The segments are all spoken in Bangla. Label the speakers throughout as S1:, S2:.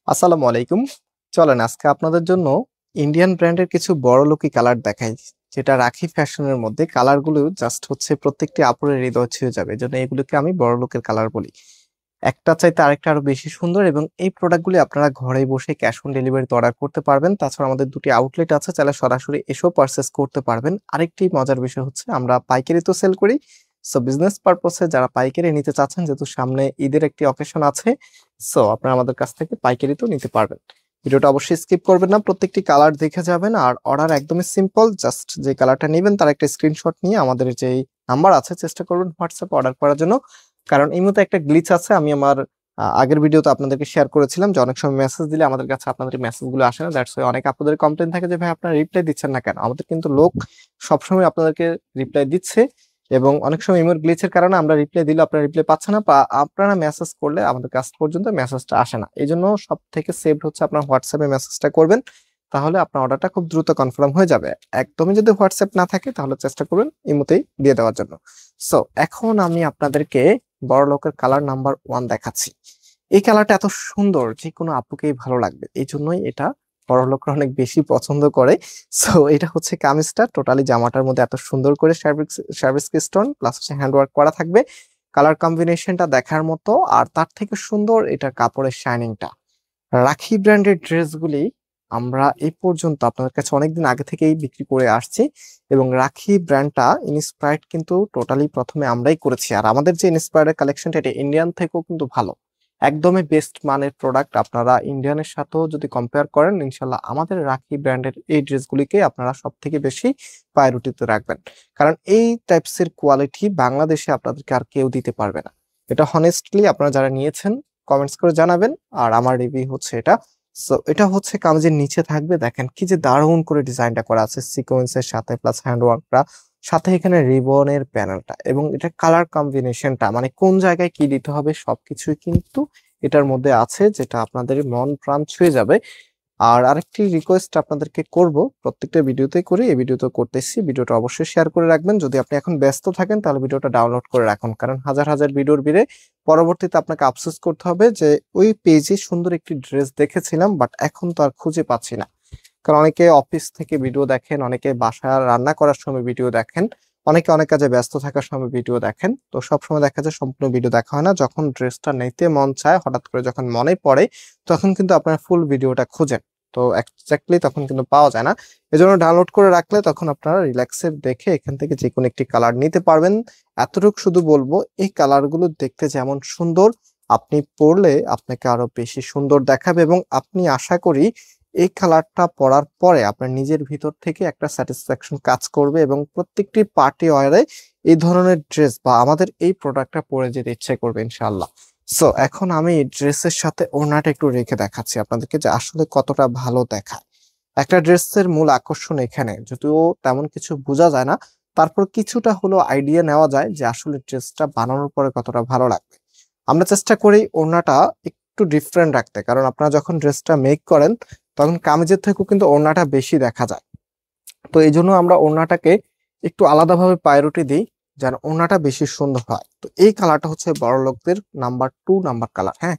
S1: আসসালামু আলাইকুম। চলেন আজকে আপনাদের জন্য ইন্ডিয়ান ব্র্যান্ডের কিছু বড়লোকি কালার দেখাই, যেটা রাখি ফ্যাশনের মধ্যে। কালারগুলো জাস্ট হচ্ছে প্রত্যেকটি আপুরের হৃদয় ছুঁয়ে যাবে, এজন্য এগুলোকে আমি বড়লোকের কালার বলি। একটা চাইতে আরেকটা আরো বেশি সুন্দর, এবং এই প্রোডাক্টগুলি আপনারা ঘরে বসে ক্যাশ অন ডেলিভারিতে অর্ডার করতে পারবেন। তাছাড়া আমাদের দুটি আউটলেট আছে, চাইলে সরাসরি এসেও পারচেস করতে পারবেন। আরেকটি মজার বিষয় হচ্ছে আমরা পাইকারি তো সেল করি। সো বিজনেস পারপসে যারা পাইকারি নিতে চাচ্ছেন, যেহেতু সামনে ঈদের একটি অকেশন আছে, সো আপনারা আমাদের কাছ থেকে পাইকারি তো নিতে পারবেন। ভিডিওটা অবশ্যই স্কিপ করবেন না, প্রত্যেকটি কালার দেখে যাবেন। আর অর্ডার একদমই সিম্পল, জাস্ট যে কালারটা নেবেন তার একটা স্ক্রিনশট নিয়ে আমাদের যে নাম্বার আছে চেষ্টা করবেন হোয়াটসঅ্যাপে অর্ডার করার জন্য। কারণ এই মতো একটা গ্লিচ আছে, আমি আমার আগের ভিডিওতে আপনাদেরকে শেয়ার করেছিলাম যে অনেক সময় মেসেজ দিলে আমাদের কাছে আপনাদের মেসেজগুলো আসে না। দ্যাটস ওয়াই অনেক আপনাদের কমপ্লেইন থাকে যে ভাই আপনারা রিপ্লাই দিচ্ছেন না কেন। আমাদের কিন্তু লোক সবসময় আপনাদেরকে রিপ্লাই দিচ্ছে, এবং অনেক সময় ইমোর গ্লিচের কারণে আমরা রিপ্লাই দিলে আপনারা রিপ্লাই পাচ্ছেন না, বা আপনারা মেসেজ করলে আমাদের কাছ পর্যন্ত মেসেজটা আসে না। এই জন্য সব থেকে সেভ হচ্ছে আপনার হোয়াটসঅ্যাপে মেসেজটা করবেন, তাহলে আপনার অর্ডারটা খুব দ্রুত কনফার্ম হয়ে যাবে। একদমই যদি হোয়াটসঅ্যাপ না থাকে তাহলে চেষ্টা করবেন ইমোতেই দিয়ে দেওয়ার জন্য। সো এখন আমি আপনাদেরকে বড় লোকের কালার নাম্বার 1 দেখাচ্ছি। এই কালারটা এত সুন্দর, যে কোনো আপুকেই ভালো লাগবে, এই জন্যই এটা বড় লোকরা অনেক বেশি পছন্দ করে। সো এটা হচ্ছে কামিজটা, টোটালি জামাটার মধ্যে এত সুন্দর করে সার্ভিস স্টোন প্লাস হচ্ছে হ্যান্ডওয়ার্ক করা থাকবে। কালার কম্বিনেশনটা দেখার মতো, আর তার থেকে সুন্দর এটার কাপড়ের শাইনিংটা। রাখি ব্র্যান্ডের ড্রেসগুলি আমরা এই পর্যন্ত আপনাদের কাছে অনেকদিন আগে থেকেই বিক্রি করে আসছি, এবং রাখি ব্র্যান্ডটা ইনস্পায়ার্ড কিন্তু টোটালি প্রথমে আমরাই করেছি। আর আমাদের যে ইনস্পায়ার্ড কালেকশনটা এটা ইন্ডিয়ান থেকেও কিন্তু ভালো, একদমই বেস্ট মানের প্রোডাক্ট। আপনারা ইন্ডিয়ানের সাথেও যদি কম্পেয়ার করেন, ইনশাল্লাহ আমাদের রাখি ব্র্যান্ডের এই ড্রেসগুলিকে আপনারা সব থেকে বেশি প্রায়োরিটিতে রাখবেন। কারণ এই টাইপস এর কোয়ালিটি বাংলাদেশে আপনাদেরকে আর কেউ দিতে পারবে না। এটা হনেস্টলি আপনারা যারা নিয়েছেন কমেন্টস করে জানাবেন, আর আমার রিভিউ হচ্ছে এটা। সো এটা হচ্ছে কামিজের নিচে থাকবে, দেখেন কি যে দারুণ করে ডিজাইনটা করা আছে সিকোয়েন্সের সাথে, প্লাস হ্যান্ডওয়ার্কটা সাথে, এখানে রিবনের প্যানেলটা, এবং এটা কালার কম্বিনেশনটা মানে কোন জায়গায় কি দিতে হবে সবকিছুই কিন্তু এটার মধ্যে আছে, যেটা আপনাদের মন প্রাণ ছুঁয়ে যাবে। আর আরেকটি রিকোয়েস্ট আপনাদেরকে করব, প্রত্যেকটা ভিডিওতে করি, এই ভিডিওতে করতেছি, ভিডিওটা অবশ্যই শেয়ার করে রাখবেন। যদি আপনি এখন ব্যস্ত থাকেন তাহলে ভিডিওটা ডাউনলোড করে রাখুন, কারণ হাজার হাজার ভিডিওর ভিড়ে পরবর্তীতে আপনাকে আফসোস করতে হবে যে ওই পেজে সুন্দর একটি ড্রেস দেখেছিলাম বাট এখন তো আর খুঁজে পাচ্ছি না। কারণ অনেকে অফিস থেকে ভিডিও দেখেন, অনেকে বাসায় রান্না করার সময় ভিডিও দেখেন, অনেকে অনেক কাজে ব্যস্ত থাকার সময় ভিডিও দেখেন। তো সবসময় দেখা যায় সম্পূর্ণ ভিডিও দেখা হয় না। যখন ড্রেসটা নিতে মন চায়, হঠাৎ করে যখন মনে পড়ে, তখন কিন্তু আপনার ফুল ভিডিওটা খুঁজেন, তো এক্স্যাক্টলি তখন কিন্তু পাওয়া যায় না। এজন্য ডাউনলোড করে রাখলে তখন আপনারা রিল্যাক্সে দেখে এখান থেকে যে কোনো একটি কালার নিতে পারবেন। এতটুকু শুধু বলবো, এই কালারগুলো দেখতে যেমন সুন্দর, আপনি পরলে আপনাকে আরো বেশি সুন্দর দেখাবে, এবং আপনি আশা করি এই কালারটা পরার পরে আপনার নিজের ভিতর থেকে একটা স্যাটিসফ্যাকশন কাজ করবে, এবং প্রত্যেকটি পার্টি ওয়্যারে এই ধরনের ড্রেস বা আমাদের এই প্রোডাক্টটা পরে যেতে ইচ্ছে করবে ইনশাআল্লাহ। সো এখন আমি ড্রেসের সাথে ওড়নাটা একটু রেখে দেখাচ্ছি আপনাদেরকে যে আসলে কতটা ভালো দেখায়। একটা ড্রেসের মূল আকর্ষণ এখানে, যদিও তেমন কিছু বোঝা যায় না, তারপর কিছুটা হলো আইডিয়া নেওয়া যায় যে আসলে ড্রেসটা বানানোর পরে কতটা ভালো লাগবে। আমরা চেষ্টা করি ওড়নাটা একটু ডিফারেন্ট রাখতে, কারণ আপনারা যখন ড্রেসটা মেক করেন তখন কামিজের থেকেও কিন্তু ওড়নাটা বেশি দেখা যায়। তো এই জন্য আমরা ওড়নাটাকে একটু আলাদাভাবে প্রায়োরিটি দিই, যেন ওড়নাটা বেশি সুন্দর হয়। তো এই কালারটা হচ্ছে বড় লোকদের নাম্বার 2 নাম্বার কালার। হ্যাঁ,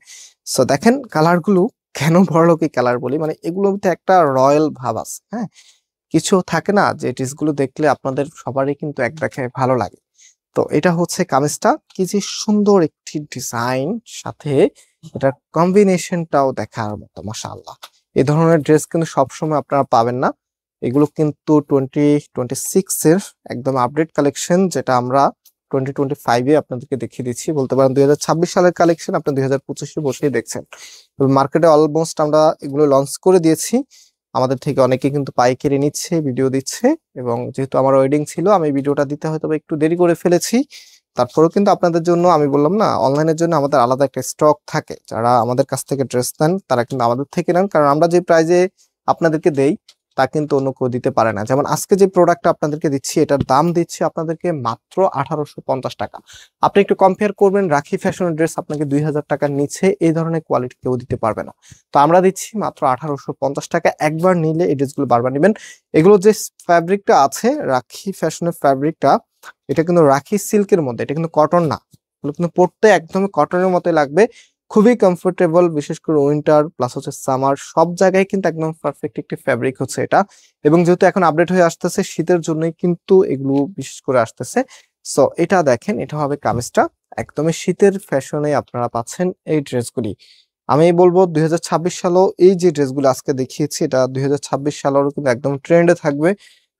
S1: সো দেখেন কালারগুলো কেন বড় লোকই কালার বলি, মানে এগুলোর মধ্যে একটা রয়্যাল ভাব আছে। হ্যাঁ, কিছু থাকে না যে গুলো দেখলে আপনাদের সবারই কিন্তু এক দেখায় ভালো লাগে। তো এটা হচ্ছে কামিজটা, কি যে সুন্দর একটি ডিজাইন, সাথে এটার কম্বিনেশনটাও দেখার মতো মাশাআল্লাহ। এই ধরনের ড্রেস কিন্তু সবসময় আপনারা পাবেন না। এগুলো কিন্তু 2026 এর একদম আপডেট কালেকশন, যেটা আমরা 2025 এ আপনাদেরকে দেখিয়ে দিচ্ছি। বলতে পারেন 2026 সালের কালেকশন আপনি 2025 এ বসেই দেখছেন। মার্কেটে অলমোস্ট আমরা এগুলো লঞ্চ করে দিয়েছি, আমাদের থেকে অনেকে কিন্তু পাইকারি নিচ্ছে, ভিডিও দিচ্ছে, এবং যেহেতু আমার ওয়েডিং ছিল আমি ভিডিওটা দিতে হয়তো বা একটু দেরি করে ফেলেছি। তারপরেও কিন্তু আপনাদের জন্য আমি বললাম না, অনলাইনের জন্য আমাদের আলাদা একটা স্টক থাকে। যারা আমাদের কাছ থেকে ড্রেস নেন তারা কিন্তু আমাদের থেকে নেন, কারণ আমরা যে প্রাইজে আপনাদেরকে দেই তা কিন্তু অন্য কেউ দিতে পারে না। যেমন আজকে যে প্রোডাক্টটা আপনাদেরকে দিচ্ছি, এটার দাম দিচ্ছি আপনাদেরকে মাত্র 1850 টাকা। আপনি একটু কম্পেয়ার করবেন, রাখি ফ্যাশনের ড্রেস আপনাকে 2000 টাকার নিচে এই ধরনের কোয়ালিটি কেউ দিতে পারবে না। তো আমরা দিচ্ছি মাত্র 1850 টাকা। একবার নিলে এই ড্রেসগুলো বারবার নেবেন। এগুলো যে ফ্যাব্রিকটা আছে, রাখি ফ্যাশনের ফ্যাব্রিকটা, এটা কিন্তু রাখি সিল্কের মধ্যে, এটা কিন্তু কটন না। এগুলো কিন্তু পরতে একদমই কটনের মতো লাগবে। খুবই কমফোর্টেবল, বিশেষ করে উইন্টার প্লাস হচ্ছে সামার সব জায়গায় কিন্তু একদম পারফেক্ট একটি ফ্যাব্রিক হচ্ছে এটা। এবং যেহেতু এখন আপডেট হয়ে আসতেছে শীতের জন্যই কিন্তু এগুলো বিশেষ করে আসতেছে। সো এটা দেখেন, এটা হবে কামিজটা, একদমই শীতের ফ্যাশনে আপনারা পাচ্ছেন এই ড্রেসগুলি। আমি বলবো 2026 সালেও এই যে ড্রেসগুলো আজকে দেখিয়েছি এটা 2026 সালেও কিন্তু একদম ট্রেন্ডে থাকবে।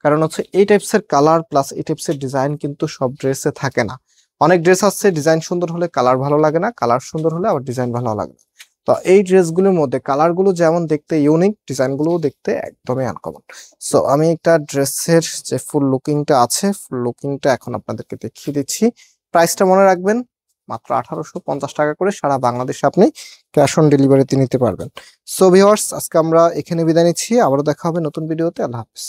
S1: কারণ হচ্ছে এই টাইপস এর কালার প্লাস এই টাইপস এর ডিজাইন কিন্তু সব ড্রেসে থাকে না। অনেক ড্রেস আছে ডিজাইন সুন্দর হলে কালার ভালো লাগে না, কালার সুন্দর হলে আবার ডিজাইন ভালো লাগে না। তো এই ড্রেসগুলোর মধ্যে কালারগুলো যেমন দেখতে ইউনিক, ডিজাইনগুলোও দেখতে একদমই আনকমন। সো আমি একটা ড্রেসের যে ফুল লুকিংটা আছে, ফুল লুকিংটা এখন আপনাদেরকে দেখিয়ে দিচ্ছি। প্রাইসটা মনে রাখবেন, মাত্র 1850 টাকা করে সারা বাংলাদেশে আপনি ক্যাশ অন ডেলিভারিতে নিতে পারবেন। সো ভিউয়ার্স, আজকে আমরা এখানে বিদায় নিচ্ছি, আবারও দেখা হবে নতুন ভিডিওতে। আল্লাহ হাফেজ।